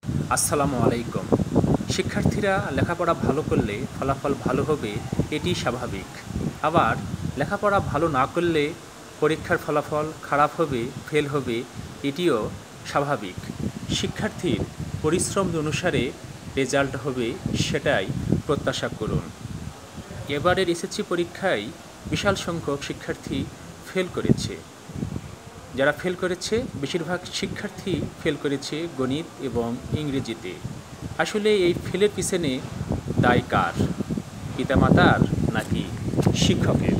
আসসালামু আলাইকুম। শিক্ষার্থীরা লেখাপড়া ভালো করলে ফলাফল ভালো হবে, এটি স্বাভাবিক। আবার লেখাপড়া ভালো না করলে পরীক্ষার ফলাফল খারাপ হবে, ফেল হবে, এটিও স্বাভাবিক। শিক্ষার্থীর পরিশ্রম অনুসারে রেজাল্ট হবে, সেটাই প্রত্যাশা করুন। এবারের এসএসসি পরীক্ষায় বিশাল সংখ্যক শিক্ষার্থী ফেল করেছে। যারা ফেল করেছে বেশিরভাগ শিক্ষার্থী ফেল করেছে গণিত এবং ইংরেজিতে। আসলে এই ফেলের পিছনে দায় কার? পিতামাতার নাকি শিক্ষকের?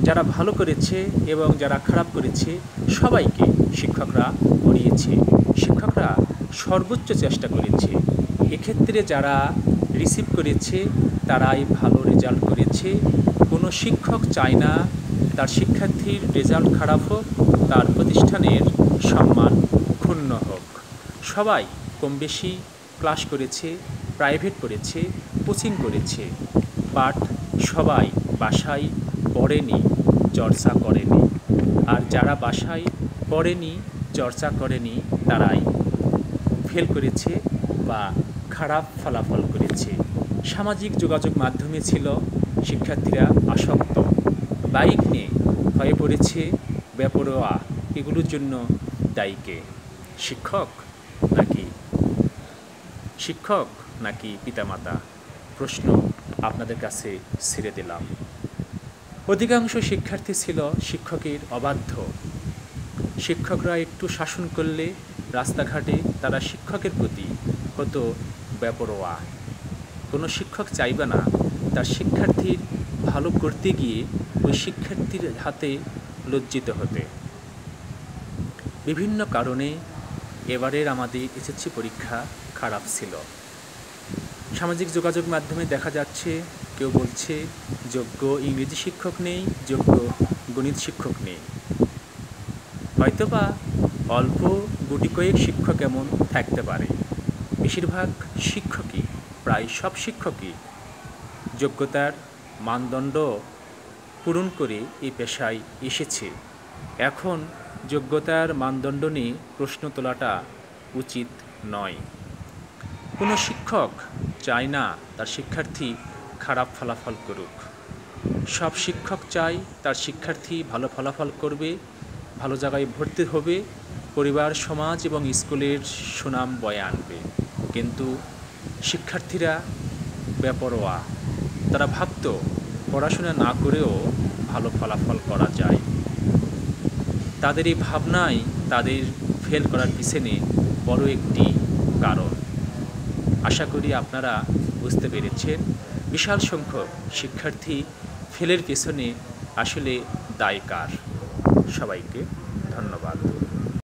যারা ভালো করেছে এবং যারা খারাপ করেছে সবাইকে শিক্ষকরা পড়িয়েছে। শিক্ষকরা সর্বোচ্চ চেষ্টা করেছে। এক্ষেত্রে যারা রিসিভ করেছে তারাই ভালো রেজাল্ট করেছে। কোনো শিক্ষক চায় না তার শিক্ষার্থীর রেজাল্ট খারাপ হোক, তার প্রতিষ্ঠানের সম্মান ক্ষুণ্ণ হোক। সবাই কম বেশি ক্লাস করেছে, প্রাইভেট পড়েছে, কোচিং করেছে, বাট সবাই বাসায় পড়েনি, চর্চা করেনি। আর যারা বাসায় পড়েনি, চর্চা করেনি, তারাই ফেল করেছে বা খারাপ ফলাফল করেছে। সামাজিক যোগাযোগ মাধ্যমে ছিল শিক্ষার্থীরা আসক্ত, বাইক নিয়ে হয়ে পড়েছে বেপরোয়া। এগুলোর জন্য দায়ী কে? শিক্ষক নাকি শিক্ষক নাকি পিতামাতা? প্রশ্ন আপনাদের কাছে ছেড়ে দিলাম। অধিকাংশ শিক্ষার্থী ছিল শিক্ষকের অবাধ্য। শিক্ষকরা একটু শাসন করলে রাস্তাঘাটে তারা শিক্ষকের প্রতি কত বেপরোয়া। কোনো শিক্ষক চাইবে না তার শিক্ষার্থীর ভালো করতে গিয়ে ওই শিক্ষার্থীর হাতে লজ্জিত হতে। বিভিন্ন কারণে এবারের আমাদের এসএসসি পরীক্ষা খারাপ ছিল। সামাজিক যোগাযোগ মাধ্যমে দেখা যাচ্ছে কেউ বলছে যোগ্য ইংরেজি শিক্ষক নেই, যোগ্য গণিত শিক্ষক নেই। হয়তোবা অল্প গুটি কয়েক শিক্ষক এমন থাকতে পারে। বেশিরভাগ শিক্ষকই, প্রায় সব শিক্ষকই যোগ্যতার মানদণ্ড পূরণ করে এই পেশায় এসেছে। এখন যোগ্যতার মানদণ্ড নিয়ে প্রশ্ন তোলাটা উচিত নয়। কোনো শিক্ষক চায় না তার শিক্ষার্থী খারাপ ফলাফল করুক। সব শিক্ষক চায় তার শিক্ষার্থী ভালো ফলাফল করবে, ভালো জায়গায় ভর্তি হবে, পরিবার, সমাজ এবং স্কুলের সুনাম বয়ে আনবে। কিন্তু শিক্ষার্থীরা বেপরোয়া। তারা ভাবত পড়াশোনা না করেও ভালো ফলাফল করা যায়। তাদের এই ভাবনাই তাদের ফেল করার পিছনে বড় একটি কারণ। আশা করি আপনারা বুঝতে পেরেছেন বিশাল সংখ্যক শিক্ষার্থী ফেলের পেছনে আসলে দায় কার। সবাইকে ধন্যবাদ।